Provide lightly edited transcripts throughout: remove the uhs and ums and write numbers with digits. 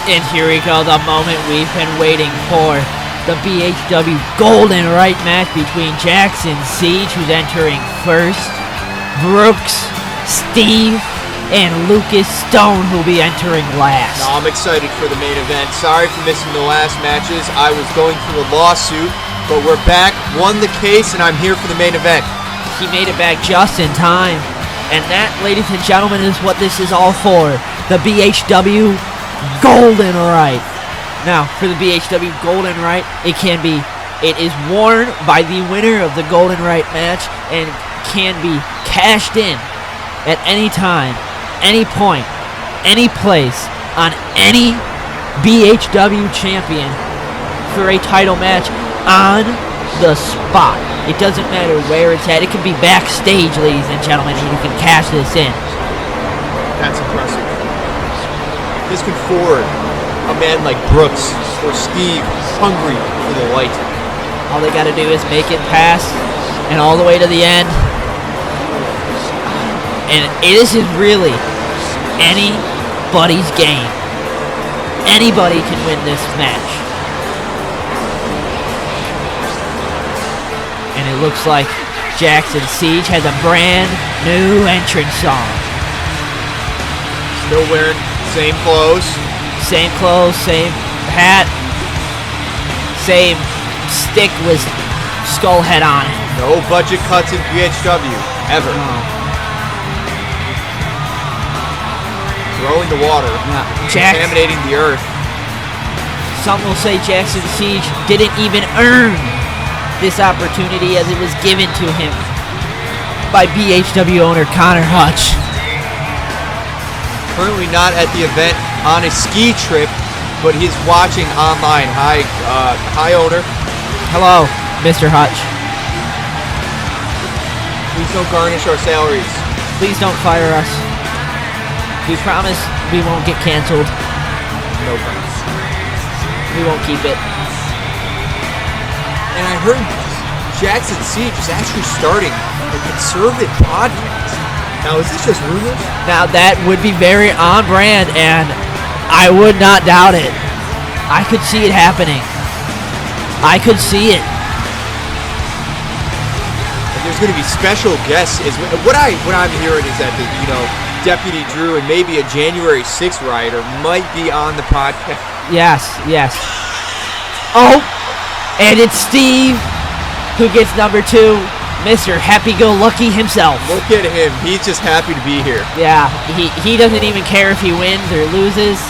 And here we go, the moment we've been waiting for. The BHW Golden Right match between Jaxon Siege, who's entering first, Brooks, Steve, and Lucas Stone, who'll be entering last. No, I'm excited for the main event. Sorry for missing the last matches. I was going through a lawsuit, but we're back, won the case, and I'm here for the main event. He made it back just in time. And that, ladies and gentlemen, is what this is all for. The BHW Golden Right. Now, for the BHW Golden Right, it is worn by the winner of the Golden Right match and can be cashed in at any time, any point, any place, on any BHW champion for a title match on the spot. It doesn't matter where it's at. It can be backstage, ladies and gentlemen, and you can cash this in. That's impressive. This can forward a man like Brooks or Steve hungry for the light. All they got to do is make it past and all the way to the end. And this is really anybody's game. Anybody can win this match. And it looks like Jaxon Siege has a brand new entrance song. Still wearing same clothes. Same clothes, same hat, same stick with skull head on it. No budget cuts in BHW, ever. No. Throwing the water, contaminating the earth. Some will say Jaxon Siege didn't even earn this opportunity as it was given to him by BHW owner Connor Hutch. Currently not at the event, on a ski trip, but he's watching online. Hi, owner. Hello, Mr. Hutch. Please don't garnish our salaries. Please don't fire us. We promise we won't get canceled. No promise. We won't keep it. And I heard Jaxon Siege is actually starting a conservative podcast. Now, is this just rumors? Now, that would be very on brand, and I would not doubt it. I could see it happening. I could see it. And there's going to be special guests. What I'm hearing is that Deputy Drew and maybe a January 6th rioter might be on the podcast. Yes. Oh, and it's Steve who gets number 2. Mr. Happy-Go-Lucky himself. Look at him. He's just happy to be here. Yeah, he doesn't even care if he wins or loses.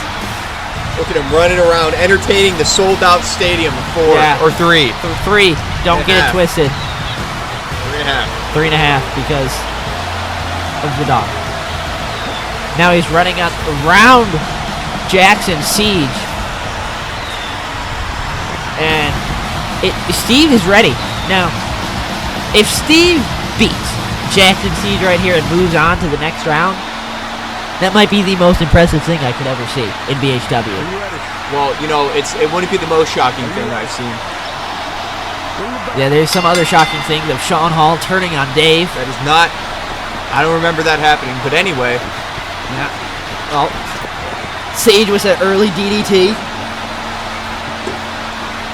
Look at him running around, entertaining the sold-out stadium of 4 or 3. 3. Don't get it twisted. 3.5. 3.5 because of the dog. Now he's running around Jaxon Siege. And Steve is ready. Now, if Steve beats Jaxon Siege right here and moves on to the next round, that might be the most impressive thing I could ever see in BHW. Well, it wouldn't be the most shocking thing I've seen. Yeah, there's some other shocking things of Sean Hall turning on Dave. That is not... I don't remember that happening, but anyway. Yeah. Well, Siege was an early DDT.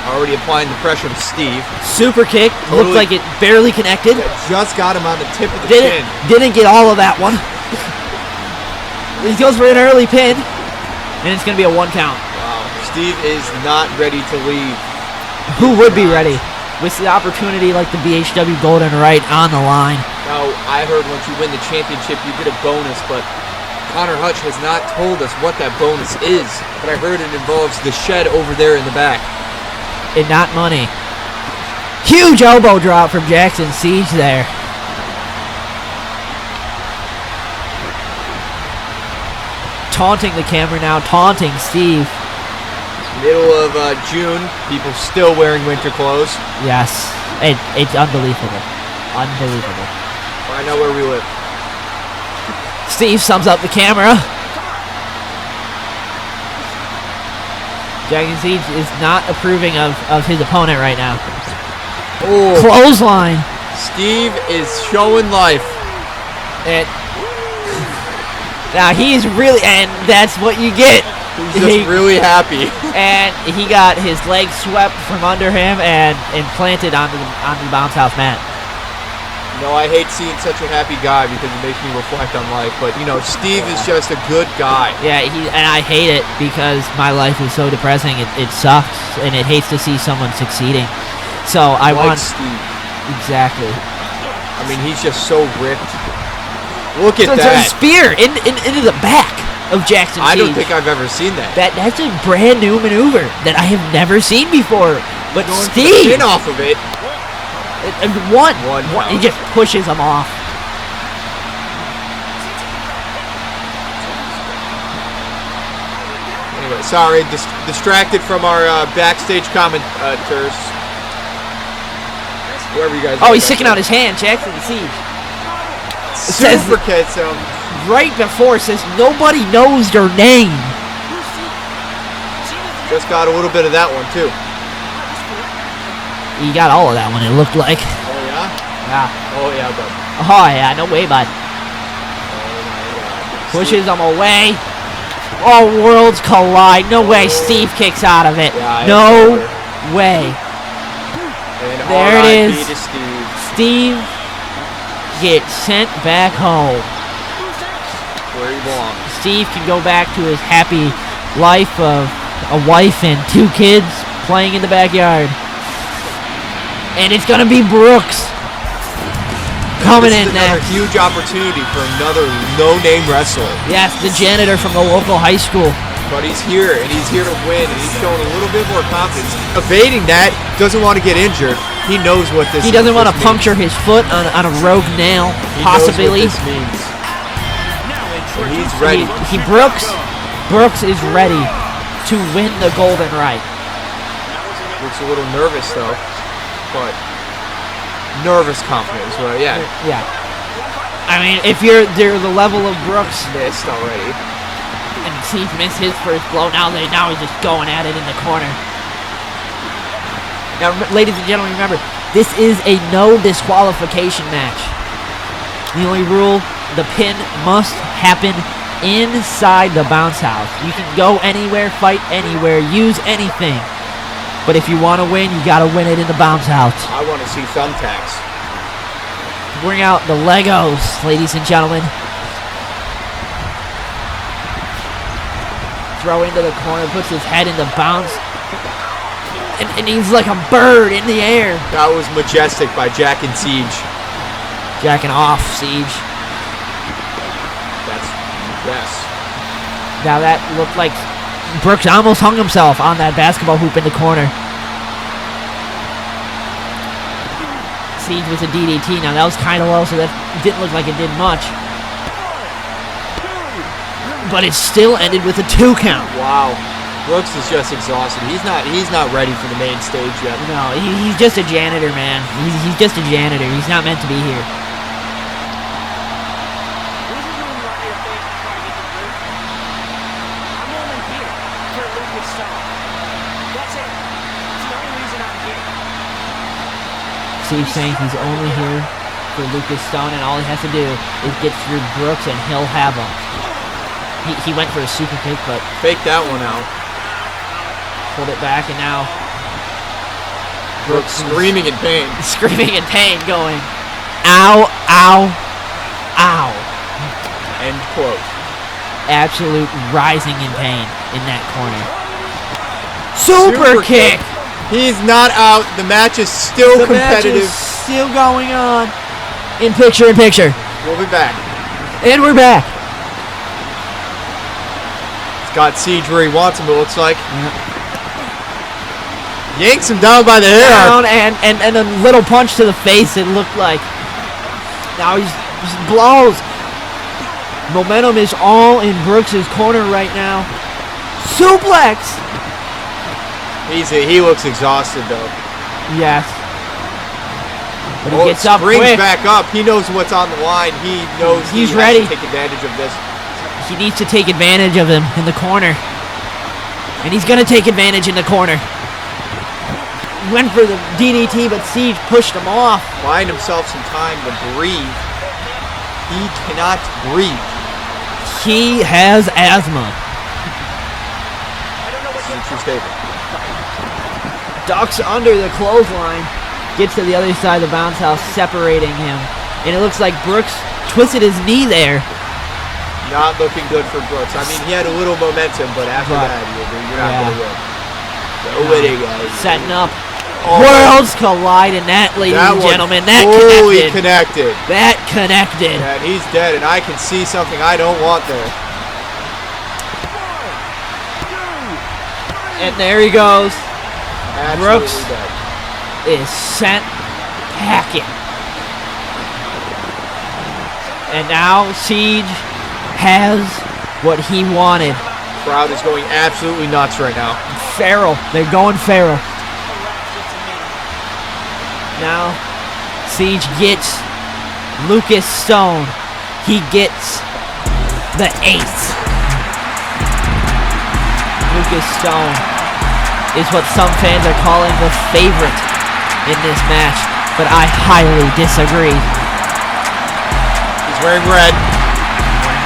Already applying the pressure to Steve. Super kick. Totally. Looked like it barely connected. Just got him on the tip of the chin. Didn't get all of that one. He goes for an early pin. And it's going to be a 1 count. Wow. Steve is not ready to leave. Who would be ready? With the opportunity like the BHW Golden Right on the line. Now, I heard once you win the championship, you get a bonus, but Connor Hutch has not told us what that bonus is. But I heard it involves the shed over there in the back. And not money. Huge elbow drop from Jaxon Siege there. Taunting the camera now, taunting Steve. Middle of June, people still wearing winter clothes. Yes, it's unbelievable. Unbelievable. Find out where we live. Steve sums up the camera. Jaxon Siege is not approving of his opponent right now. Oh. Clothesline. Steve is showing life. And now he's really, and that's what you get He's just really happy. And he got his leg swept from under him and implanted onto the bounce house mat. No, I hate seeing such a happy guy because it makes me reflect on life. But, you know, Steve is just a good guy. Yeah, and I hate it because my life is so depressing. It sucks, and it hates to see someone succeeding. So I want Steve. Exactly. I mean, he's just so ripped. Look at that. It's a spear into the back of Jaxon. I don't think I've ever seen that. That's a brand new maneuver that I have never seen before. But Steve, spin off of it. One. He Count. just pushes him off. Anyway, sorry, distracted from our backstage commenters. Whoever you guys. Oh, he's sticking out his hand. Jaxon Siege. Super kicks him. Right before says nobody knows your name. Just got a little bit of that one too. He got all of that one, it looked like. Oh yeah? Yeah. Oh yeah, bud. Oh yeah, no way, bud. Oh my god. Pushes him away. Oh, worlds collide. No way, Steve kicks out of it. Yeah, no way. And there it is. to Steve. Steve gets sent back home. Where he belongs. Steve can go back to his happy life of a wife and 2 kids playing in the backyard. And it's gonna be Brooks coming in another next. Huge opportunity for another no-name wrestler. Yes, the janitor from the local high school. But he's here, and he's here to win, and he's showing a little bit more confidence. Evading that, doesn't want to get injured. He knows what this. He doesn't want to puncture his foot on a rogue nail, possibly. He knows what this means. He's ready. Brooks is ready to win the golden right. Looks a little nervous though, but nervous confidence, right? Yeah. Yeah. I mean, if you're the level of Brooks, Missed already. and Steve missed his first blow, now he's just going at it in the corner. Now, ladies and gentlemen, remember, this is a no disqualification match. The only rule, the pin must happen inside the bounce house. You can go anywhere, fight anywhere, use anything. But if you want to win, you got to win it in the bounce house. I want to see thumbtacks. Bring out the Legos, ladies and gentlemen. Throw into the corner, puts his head in the bounce. And he's like a bird in the air. That was majestic by Jack and Siege. Jacking off, Siege. That's yes. Now that looked like Brooks almost hung himself on that basketball hoop in the corner. Siege with a DDT. Now that was kind of low, so that didn't look like it did much. But it still ended with a 2 count. Wow. Brooks is just exhausted. He's not ready for the main stage yet. No, he's just a janitor, man. He's just a janitor. He's not meant to be here. Steve saying he's only here for Lucas Stone, and all he has to do is get through Brooks, and he'll have him. He went for a super kick, but Fake that one out. pulled it back, and now Brooks screaming in pain. screaming in pain, going, ow, ow, ow. End quote. Absolute rising in pain in that corner. Super kick! He's not out. The match is still The competitive. match is still going on. In picture. We'll be back. And we're back. He's got Siege where he wants him, it looks like. Yanks him down by the hair. Down and a little punch to the face, it looked like. Now he's blows. Momentum is all in Brooks' corner right now. Suplex! He looks exhausted though. Yes. But he gets up springs quick. back up. He knows what's on the line. He knows He's he ready. has to take advantage of this. He needs to take advantage of him in the corner. And he's going to take advantage in the corner. He went for the DDT, but Siege pushed him off. Buying himself some time to breathe. He cannot breathe. He has asthma. true statement. Ducks under the clothesline. Gets to the other side of the bounce house, separating him. And it looks like Brooks twisted his knee there. Not looking good for Brooks. I mean, he had a little momentum, but after that, you're not going to win. No winning, guys. Setting up. Worlds collide in that, ladies and gentlemen. That fully connected. That connected. Yeah, and he's dead, and I can see something I don't want there. And there he goes. Absolutely Brooks dead. Is sent packing. And now Siege has what he wanted. Crowd is going absolutely nuts right now. Feral. They're going feral. Now Siege gets Lucas Stone. He gets the ace. Lucas Stone is what some fans are calling the favorite in this match, but I highly disagree. He's wearing red.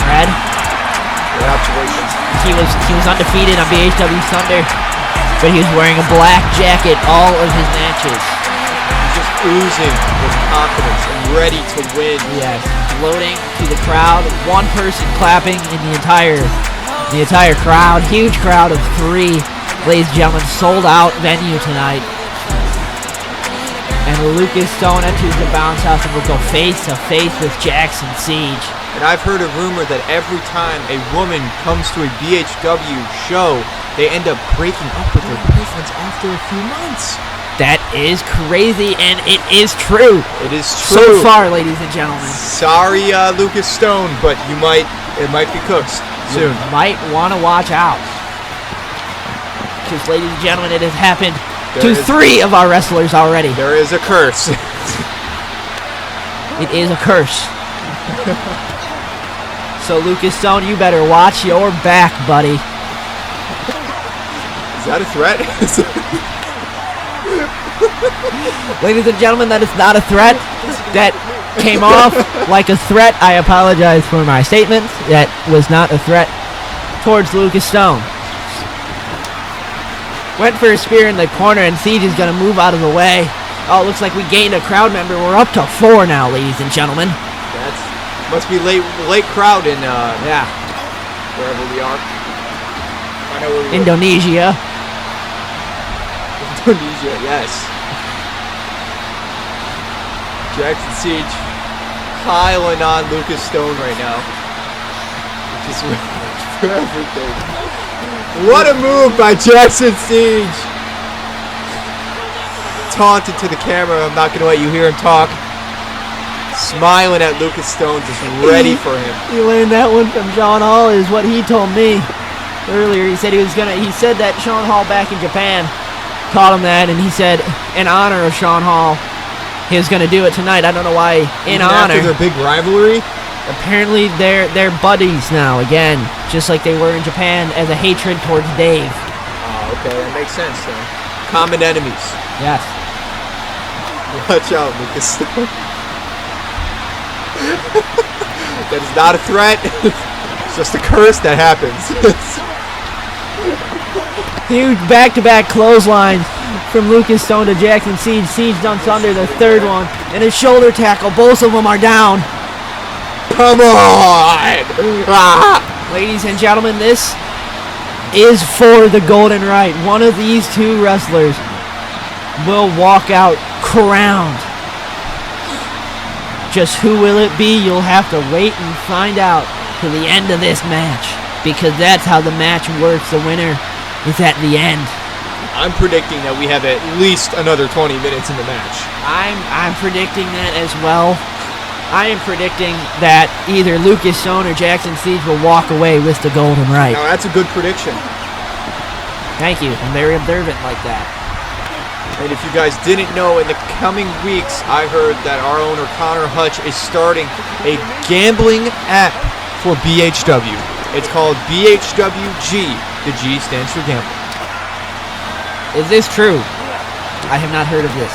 Red? Good observation. He was undefeated on BHW Thunder, but he was wearing a black jacket all of his matches. He's just oozing with confidence and ready to win. Yes, floating to the crowd. One person clapping in the entire crowd. Huge crowd of 3. Ladies and gentlemen, sold out venue tonight. And Lucas Stone enters the bounce house and will go face to face with Jaxon Siege. And I've heard a rumor that every time a woman comes to a BHW show, they end up breaking up with their boyfriends after a few months. That is crazy, and it is true. It is true. So far, ladies and gentlemen. Sorry, Lucas Stone, but it might be cooked soon. You might want to watch out. Because, ladies and gentlemen, it has happened to 3 of our wrestlers already. There is a curse. It is a curse. So, Lucas Stone, you better watch your back, buddy. Is that a threat? Ladies and gentlemen, that is not a threat. That came off like a threat. I apologize for my statement. That was not a threat towards Lucas Stone. Went for a spear in the corner, and Siege is going to move out of the way. Oh, it looks like we gained a crowd member. We're up to 4 now, ladies and gentlemen. That's must be late crowd in wherever we are. I know where we Indonesia. Indonesia, yes. Jaxon Siege piling on Lucas Stone right now. Just for everything. What a move by Jaxon Siege! Taunted to the camera. I'm not going to let you hear him talk. Smiling at Lucas Stone, just ready for him. He learned that one from Sean Hall, is what he told me earlier. He said he said that Sean Hall back in Japan taught him that, and he said in honor of Sean Hall, he was going to do it tonight. I don't know why. In honor. After their big rivalry. Apparently they're buddies now again, just like they were in Japan, as a hatred towards Dave. Oh, okay, that makes sense then. Common enemies. Yes. Watch out, Lucas Stone. That is not a threat. It's just a curse that happens. Huge back-to-back clotheslines from Lucas Stone to Jaxon Siege. Siege dumps under the 3rd one, and a shoulder tackle. Both of them are down. Come on! Ah. Ladies and gentlemen, this is for the Golden Right. One of these 2 wrestlers will walk out crowned. Just who will it be? You'll have to wait and find out to the end of this match, because that's how the match works. The winner is at the end. I'm predicting that we have at least another 20 minutes in the match. I'm predicting that as well. I am predicting that either Lucas Stone or Jaxon Siege will walk away with the Golden Right. Now that's a good prediction. Thank you. I'm very observant like that. And if you guys didn't know, in the coming weeks, I heard that our owner Connor Hutch is starting a gambling app for BHW. It's called BHWG. The G stands for gambling. Is this true? I have not heard of this.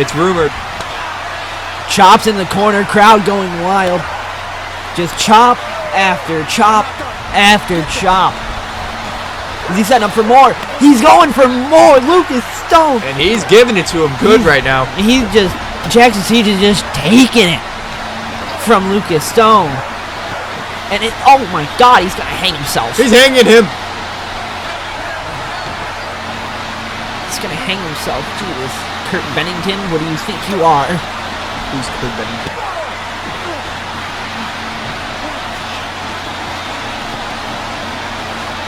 It's rumored. Chops in the corner, crowd going wild. Just chop after chop after chop. Is he setting up for more? He's going for more. Lucas Stone. And he's giving it to him good right now. Jaxon Siege is just taking it from Lucas Stone. And oh my God, he's going to hang himself. He's hanging him. He's going to hang himself. Jesus. Kurt Bennington, what do you think you are? Who's Kurt Bennington?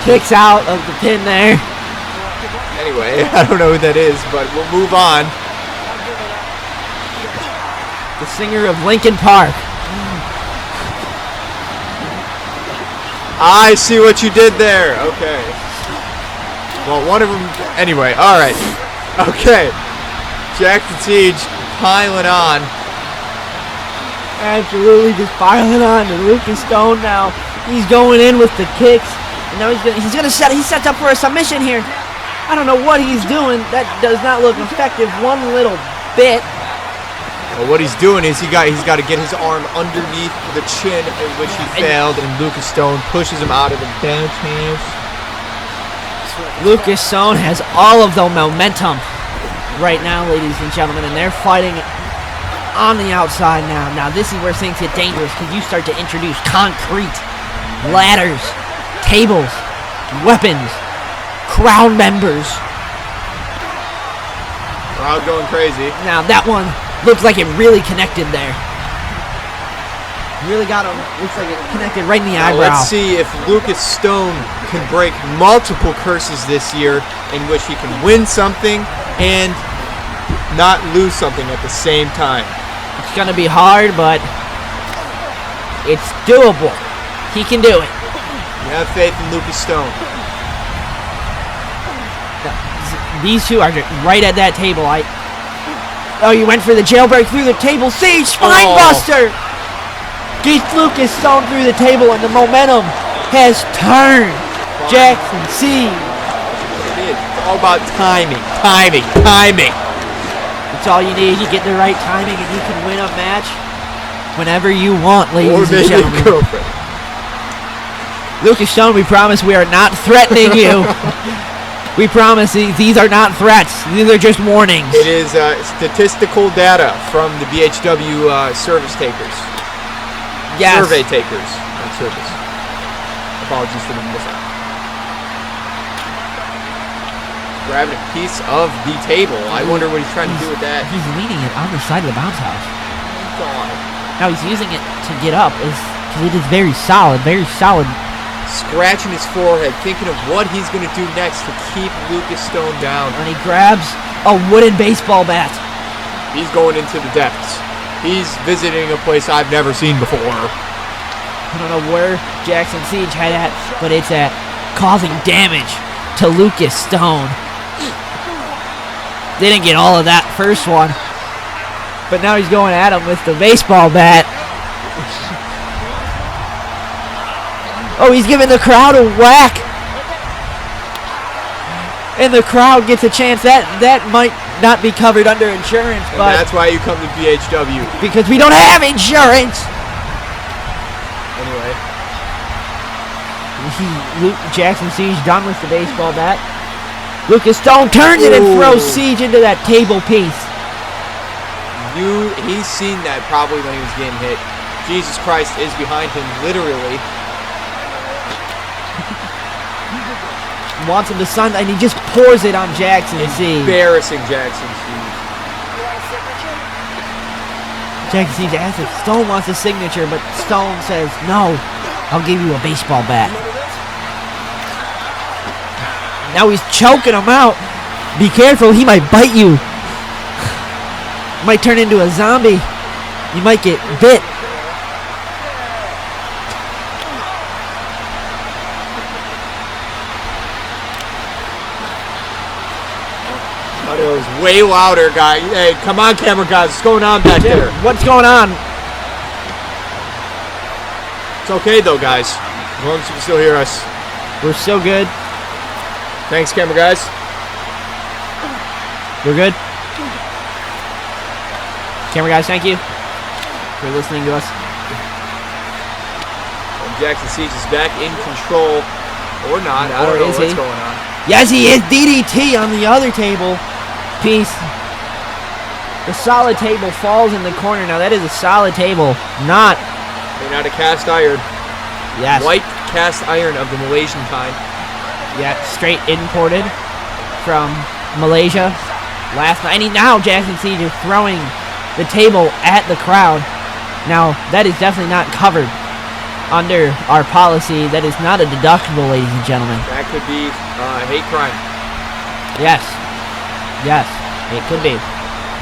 Kicks out of the pin there. Anyway, I don't know who that is, but we'll move on. The singer of Linkin Park. I see what you did there. Okay. Well, one of them. Anyway, all right. Okay. Jaxon Siege piling on. Absolutely just piling on to Lucas Stone now. He's going in with the kicks. And now he sets up for a submission here. I don't know what he's doing. That does not look effective one little bit. Well, what he's doing is he's got to get his arm underneath the chin, in which he failed, and Lucas Stone pushes him out of the bench. Lucas Stone has all of the momentum right now, ladies and gentlemen, and they're fighting on the outside now. Now this is where things get dangerous because you start to introduce concrete, ladders, tables, weapons, crowd members. Crowd going crazy. Now that one looks like it really connected there. Really got him. Looks like it connected right in the eyebrow. Let's see if Lucas Stone can break multiple curses this year in which he can win something and not lose something at the same time. It's going to be hard, but it's doable. He can do it. You have faith in Lucas Stone. These two are right at that table. Oh, you went for the jailbreak through the table. Siege, spinebuster! Gets Lucas Stone through the table, and the momentum has turned. Jaxon Siege. It's all about timing. It's all you need. You get the right timing, and you can win a match whenever you want, ladies and gentlemen. Girlfriend. Lucas Stone, we promise we are not threatening you. We promise these are not threats. These are just warnings. It is statistical data from the BHW service takers. Yes. Survey takers, not service. Apologies for the mishap. Grabbing a piece of the table. I wonder what he's trying to do with that. He's leaning it on the side of the bounce house. God. Now he's using it to get up because it is very solid, Scratching his forehead, thinking of what he's going to do next to keep Lucas Stone down. And he grabs a wooden baseball bat. He's going into the depths. He's visiting a place I've never seen before. I don't know where Jaxon Siege had at, but it's at causing damage to Lucas Stone. They didn't get all of that first one, but now he's going at him with the baseball bat. Oh, he's giving the crowd a whack. And the crowd gets a chance. That might not be covered under insurance, but that's why you come to BHW. Because we don't have insurance. Anyway. Jaxon Siege done with the baseball bat. Lucas Stone turns it and throws Siege into that table piece. He's seen that probably when he was getting hit. Jesus Christ is behind him, literally. Wants him to sun, and he just pours it on Jaxon Siege. Embarrassing Jaxon Siege. Jaxon Siege asks if Stone wants a signature, but Stone says, no, I'll give you a baseball bat. Now he's choking him out. Be careful, he might bite you. Might turn into a zombie. You might get bit. But it was way louder, guy. Hey, come on, camera guys. What's going on back there? What's going on? It's okay, though, guys. As long as you can still hear us. We're so good. Thanks, camera guys. We're good. Camera guys, thank you for listening to us. And Jaxon Siege is back in control Or not. I don't know what's going on. Yes, he is. DDT on the other table piece. The solid table falls in the corner. Now, that is a solid table. Not a cast iron. Yes. White cast iron of the Malaysian kind. Yeah, straight imported from Malaysia last night. And now Jaxon Siege is throwing the table at the crowd. Now, that is definitely not covered under our policy. That is not a deductible, ladies and gentlemen. That could be hate crime. Yes. Yes, it could be.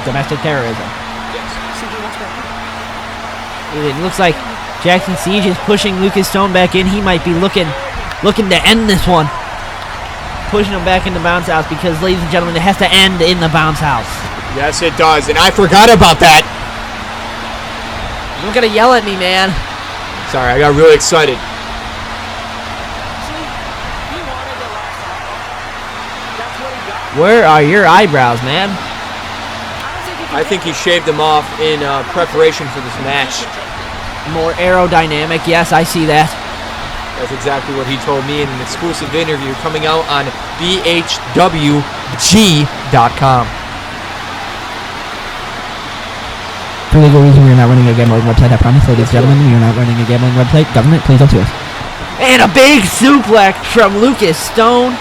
Domestic terrorism. Yes. It looks like Jaxon Siege is pushing Lucas Stone back in. He might be looking to end this one. Pushing him back in the bounce house because, ladies and gentlemen, it has to end in the bounce house. Yes, it does, and I forgot about that. You're gonna yell at me, man. Sorry, I got really excited. Where are your eyebrows, man? I think he shaved them off in preparation for this match. More aerodynamic. Yes, I see that. That's exactly what he told me in an exclusive interview coming out on BHWG.com. For legal reasons, we are not running a gambling website. I promise, ladies and gentlemen, we are not running a gambling website. Government, please don't sue us. And a big suplex from Lucas Stone.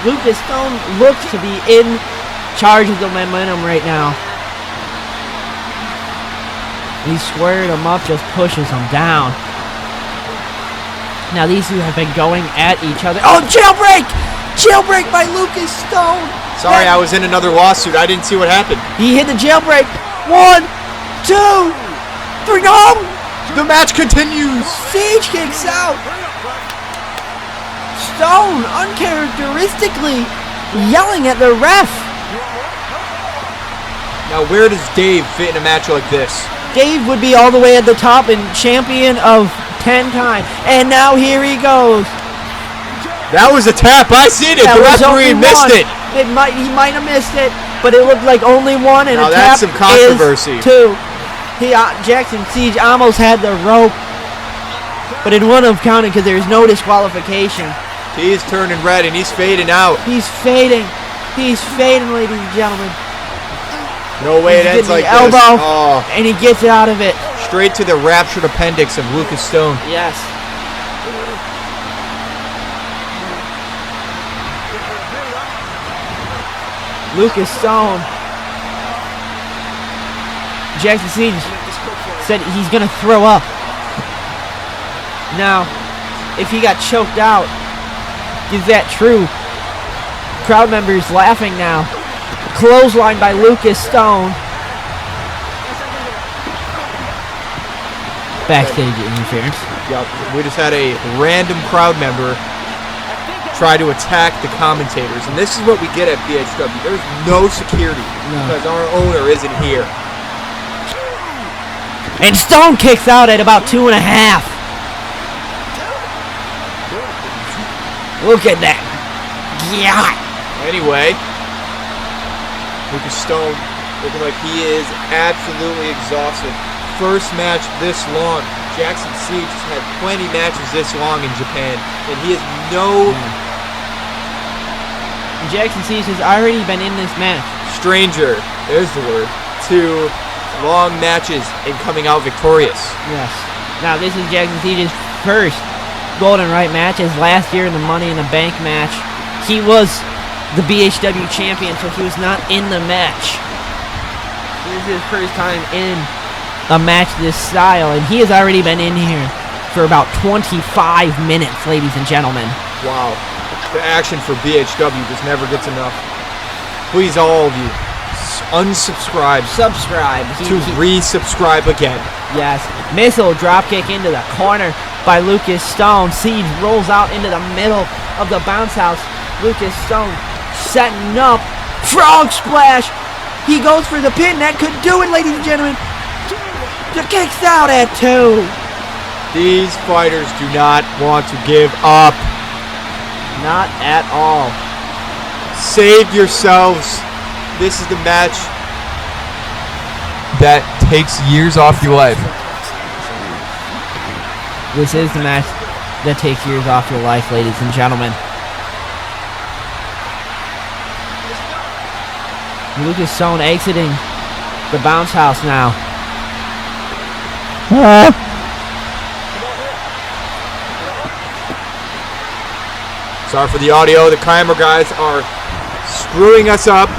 Lucas Stone looks to be in charge of the momentum right now. He squared him up, just pushes him down. Now these two have been going at each other. Oh, jailbreak! Jailbreak by Lucas Stone. Sorry, I was in another lawsuit. I didn't see what happened. He hit the jailbreak. 1, 2, 3, no! The match continues. Siege kicks out. Stone uncharacteristically yelling at the ref. Now, where does Dave fit in a match like this? Dave would be all the way at the top and champion of 10 times. And now here he goes. That was a tap. I seen it. The referee missed it. He might have missed it, but it looked like only one, and now a tap that's some controversy. is 2. Jaxon Siege almost had the rope, but it wouldn't have counted because there's no disqualification. He's turning red and he's fading out. He's fading. He's fading, ladies and gentlemen. No way it ends like elbow, this. Oh. And he gets out of it. Straight to the ruptured appendix of Lucas Stone. Yes. Lucas Stone. Jaxon Siege said he's going to throw up. Now, if he got choked out, is that true? Crowd members laughing now. Clothesline by Lucas Stone. Backstage interference. Yep, we just had a random crowd member try to attack the commentators, and this is what we get at BHW. There's no security because our owner isn't here. And Stone kicks out at about 2.5. Look at that. Yeah. Anyway, Lucas Stone looking like he is absolutely exhausted. First match this long. Jaxon Siege has had plenty matches this long in Japan, and he has no... Jaxon Siege has already been in this match. Stranger, there's the word, to long matches and coming out victorious. Yes. Now this is Jaxon Siege's first Golden Right match. His last year in the Money in the Bank match, he was the BHW champion, so he was not in the match. This is his first time in a match this style, and he has already been in here for about 25 minutes, ladies and gentlemen. Wow. The action for BHW just never gets enough. Please, all of you, unsubscribe. Subscribe. To resubscribe again. Yes. Missile dropkick into the corner by Lucas Stone. Siege rolls out into the middle of the bounce house. Lucas Stone setting up. Frog splash. He goes for the pin. That could do it, ladies and gentlemen. The kicks out at 2. These fighters do not want to give up. Not at all. Save yourselves. This is the match that takes years off your life. This is the match that takes years off your life, ladies and gentlemen. Lucas Stone exiting the bounce house now. Sorry for the audio. The camera guys are screwing us up.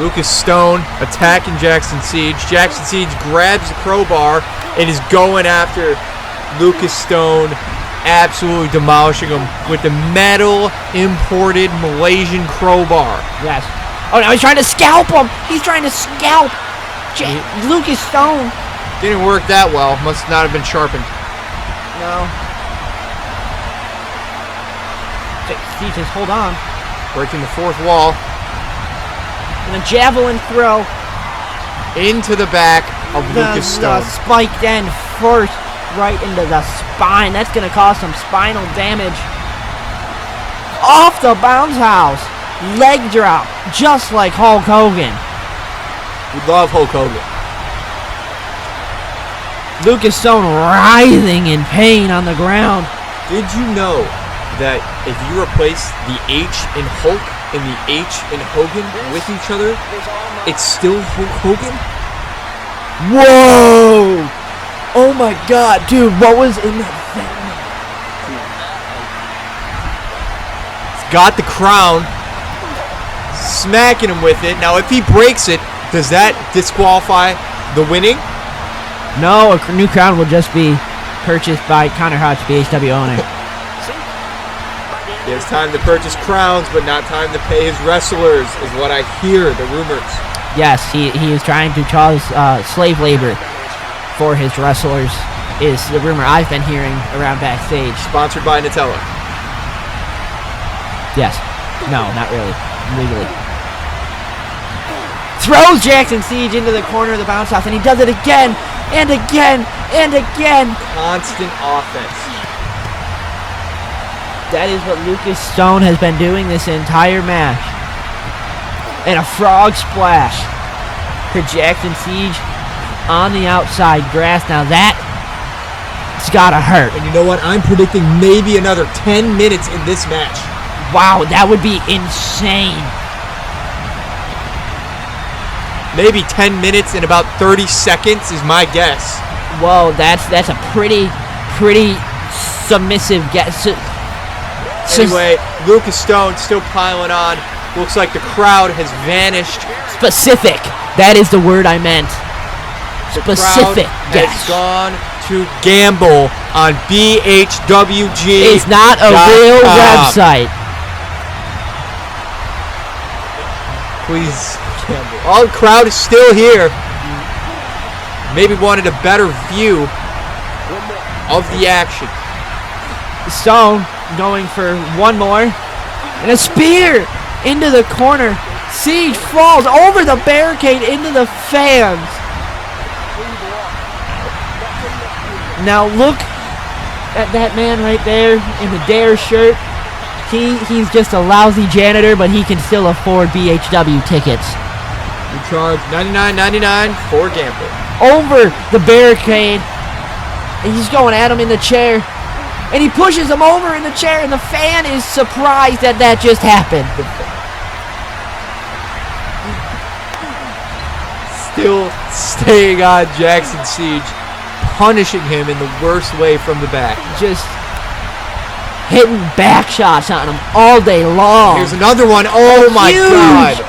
Lucas Stone attacking Jaxon Siege. Jaxon Siege grabs the crowbar and is going after Lucas Stone, absolutely demolishing him with the metal imported Malaysian crowbar. Yes. Oh, now he's trying to scalp him. He's trying to scalp Lucas Stone. Didn't work that well. Must not have been sharpened. No. Siege just hold on. Breaking the fourth wall. And a javelin throw into the back of Lucas Stone. The spiked end first, right into the spine. That's going to cause some spinal damage. Off the bounce house. Leg drop, just like Hulk Hogan. We love Hulk Hogan. Lucas Stone writhing in pain on the ground. Did you know that if you replace the H in Hulk and the H in Hogan with each other, it's still Hulk Hogan? Whoa! Oh my god, dude, what was in that thing? He's got the crown, smacking him with it. Now, if he breaks it, does that disqualify the winning? No, a new crown will just be purchased by Connor Hutch, BHW owner. He has time to purchase crowns, but not time to pay his wrestlers, is what I hear, the rumors. Yes, he is trying to cause slave labor for his wrestlers, is the rumor I've been hearing around backstage. Sponsored by Nutella. Yes. No, not really. Legally. Throws Jaxon Siege into the corner of the bounce house, and he does it again, and again, and again. Constant offense. That is what Lucas Stone has been doing this entire match. And a frog splash to Jaxon Siege on the outside grass. Now that's gotta hurt. And you know what? I'm predicting maybe another 10 minutes in this match. Wow, that would be insane. Maybe 10 minutes and about 30 seconds is my guess. Whoa, that's a pretty submissive guess. Anyway, Lucas Stone still piling on. Looks like the crowd has vanished. Specific. That is the word I meant. Specific. The crowd has gone to gamble on BHWG. It's not a real website. Please gamble. All the crowd is still here. Maybe wanted a better view of the action. Stone going for one more. And a spear into the corner. Siege falls over the barricade into the fans. Now look at that man right there in the Dare shirt. He's just a lousy janitor, but he can still afford BHW tickets. We charge $99.99 for gambling. Over the barricade. And he's going at him in the chair. And he pushes him over in the chair, and the fan is surprised that that just happened. Still staying on Jaxon Siege, punishing him in the worst way from the back. Just hitting back shots on him all day long. Here's another one. Oh my God.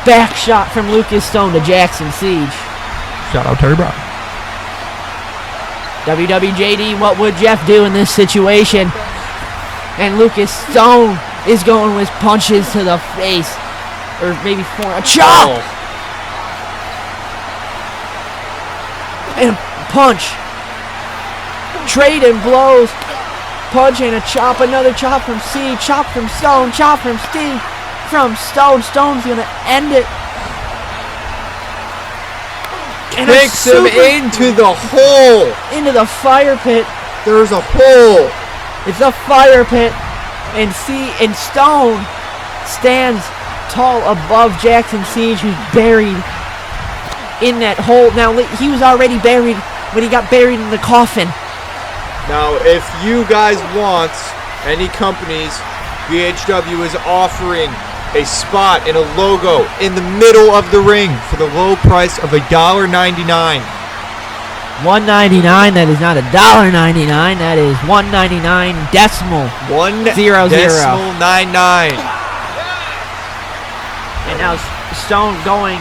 Back shot from Lucas Stone to Jaxon Siege. Shout out Terry Brown. WWJD, what would Jeff do in this situation? And Lucas Stone is going with punches to the face. Or maybe for a chop! Oh. And a punch. Trading blows. Punch and a chop. Another chop from C. Chop from Stone. Chop from Steve. From Stone. Stone's going to end it. And kicks him into the hole. Into the fire pit. There's a hole. It's a fire pit. And Stone stands tall above Jaxon Siege, who's buried in that hole. Now, he was already buried when he got buried in the coffin. Now, if you guys want, any companies, BHW is offering a spot and a logo in the middle of the ring for the low price of $1.99. $1.99. That is not $1.99. That is $1.99 decimal. 1.99. And now Stone going,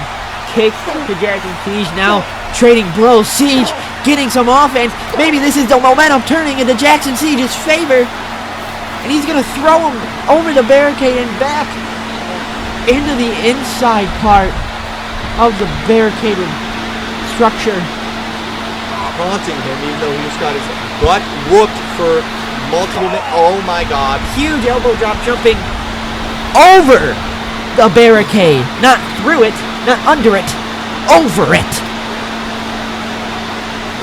kick to Jaxon Siege. Now trading blows. Siege getting some offense. Maybe this is the momentum turning into Jaxon Siege's favor. And he's going to throw him over the barricade and back into the inside part of the barricaded structure. Haunting him, even though he just got his butt whooped for multiple minutes. Oh my God. Huge elbow drop jumping over the barricade. Not through it, not under it, over it.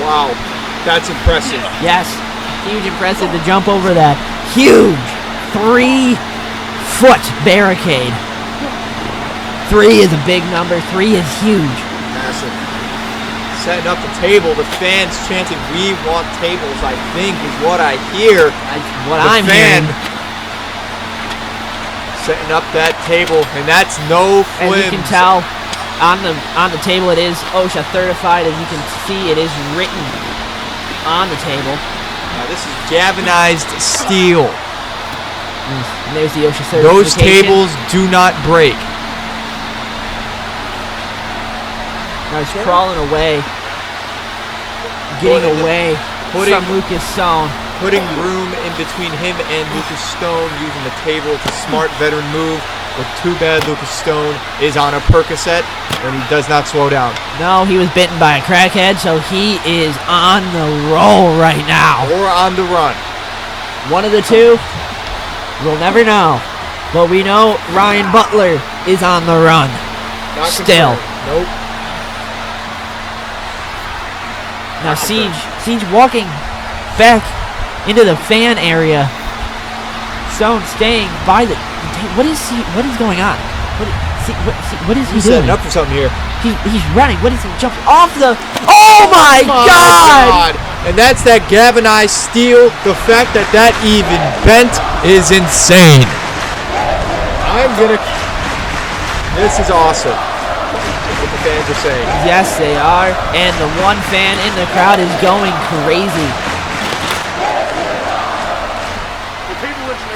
Wow, that's impressive. Yes, huge impressive to jump over that huge 3-foot barricade. 3 is a big number, 3 is huge. Massive. Setting up the table, the fans chanting, "We want tables," I think is what I hear. I'm hearing. Setting up that table, and that's no flims. As you can tell, on the table it is OSHA certified. As you can see, it is written on the table. Now this is galvanized steel. And there's the OSHA certification. Those tables do not break. Now he's crawling away, getting away from Lucas Stone. Putting room in between him and Lucas Stone, using the table. It's a smart veteran move, but too bad Lucas Stone is on a Percocet and he does not slow down. No, he was bitten by a crackhead, so he is on the roll right now. Or on the run. One of the two, we'll never know. But we know Ryan Butler is on the run. Not still. confirmed. Nope. Now Siege walking back into the fan area. Stone staying by the. What is going on? What is he doing? Setting up for something here. He's running. What is he jumping off the? Oh my God! And that's that galvanized steel. The fact that even bent is insane. This is awesome. What the fans are saying. Yes, they are. And the one fan in the crowd is going crazy.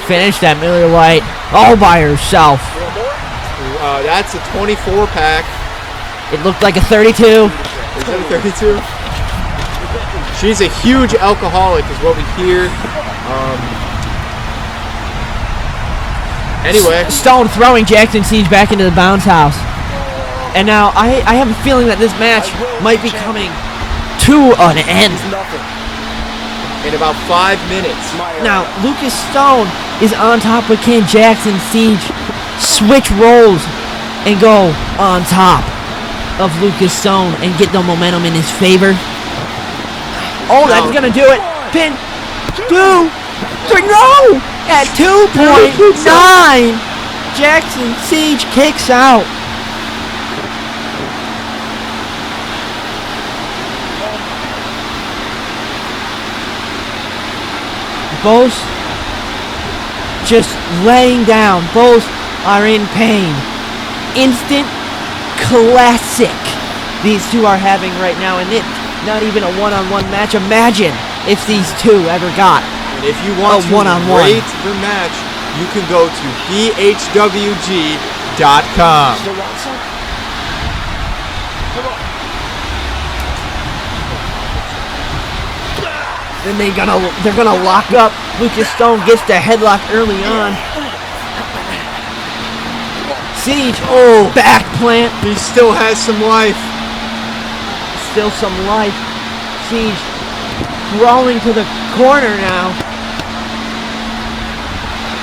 Finish that Miller Lite all by herself. That's a 24-pack. It looked like a 32. Is that a 32? She's a huge alcoholic, is what we hear. Anyway. Stone throwing Jaxon Siege back into the bounce house. And now I have a feeling that this match might be coming to an end. In about 5 minutes. Now, Lucas Stone is on top of Ken Jaxon Siege. Switch roles and go on top of Lucas Stone and get the momentum in his favor. Oh, that's going to do it. Pin. 2, 3, no! At 2.9, Jaxon Siege kicks out. Both just laying down. Both are in pain. Instant classic these two are having right now, and it's not even a one-on-one match. Imagine if these two ever got and if you want to rate the match, you can go to BHWG.com. Then they're gonna lock up. Lucas Stone gets the headlock early on. Siege, back plant. He still has some life. Still some life. Siege crawling to the corner now.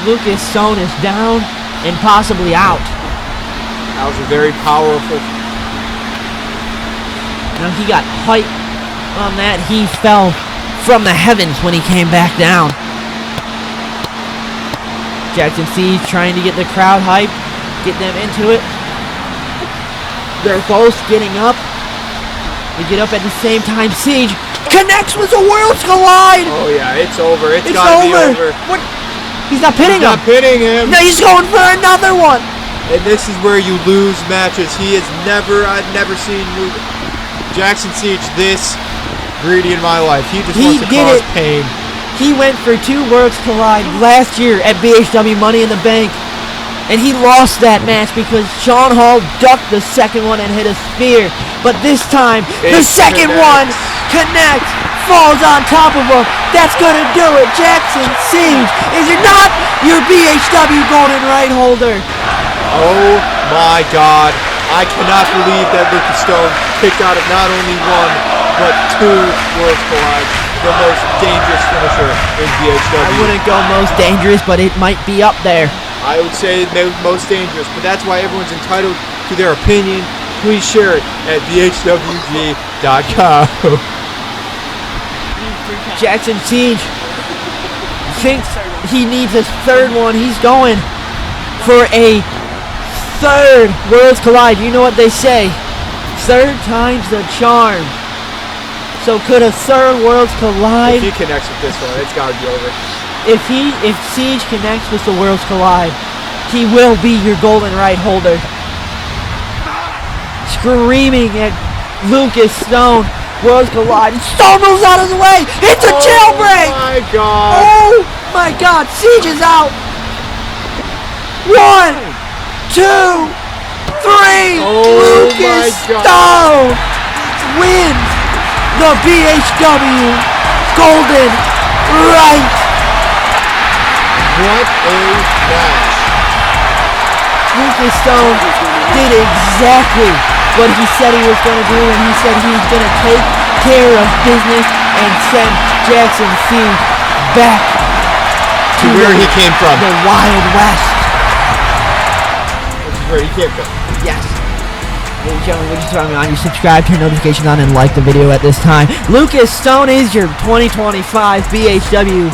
Lucas Stone is down and possibly out. That was a very powerful. Now he got hype on that. He fell from the heavens when he came back down. Jaxon Siege trying to get the crowd hyped, get them into it. They're both getting up. They get up at the same time. Siege connects with the Worlds Collide. Oh yeah, it's over. It's over. gotta be over. What? He's not pinning him. Not pinning him. No, he's going for another one. And this is where you lose matches. I've never seen Jaxon Siege this greedy in my life. He just wants to cause pain. He went for 2 Worlds Collide last year at BHW Money in the Bank. And he lost that match because Sean Hall ducked the second one and hit a spear. But this time, the second one connects, falls on top of him. That's going to do it. Jaxon Siege is not your BHW Golden Right holder. Oh my God. I cannot believe that Lucas Stone kicked out of not only 1, but 2 Worlds Collide. The most dangerous finisher in BHW. I wouldn't go most dangerous, but it might be up there. I would say the most dangerous, but that's why everyone's entitled to their opinion. Please share it at bhwg.com. Jaxon Siege thinks he needs a 3rd one. He's going for a 3rd Worlds Collide. You know what they say? 3rd time's the charm. So could a 3rd Worlds Collide? If he connects with this one, it's gotta be over. If Siege connects with the Worlds Collide, he will be your Golden Right holder. Screaming at Lucas Stone. Worlds Collide. Stone moves out of the way. It's a jailbreak. Oh my God. Oh my God. Siege is out. 1, 2, 3. Lucas Stone wins the BHW Golden Right. What a match. Lucas Stone did exactly what he said he was going to do, and he said he was going to take care of business and send Jaxon Siege back to where he came from. The Wild West. This is where he came from. Yes. Ladies and gentlemen, would you tell me on? You subscribe, turn notifications on, and like the video at this time. Lucas Stone is your 2025 BHW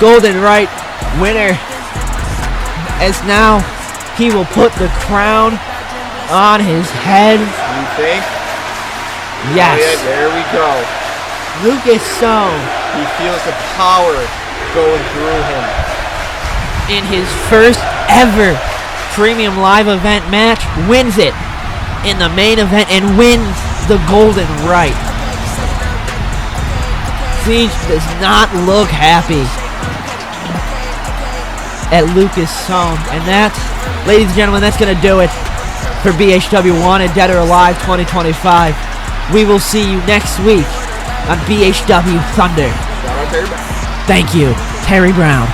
Golden Right winner, as now he will put the crown on his head. You think? Yes. Oh, yeah, there we go. Lucas Stone, he feels the power going through him. In his first ever premium live event match, wins it in the main event and wins the Golden Right. Siege does not look happy at Lucas Stone. And that, ladies and gentlemen, that's going to do it for BHW Wanted Dead or Alive 2025. We will see you next week on BHW Thunder. Shout out Terry Brown. Thank you, Terry Brown.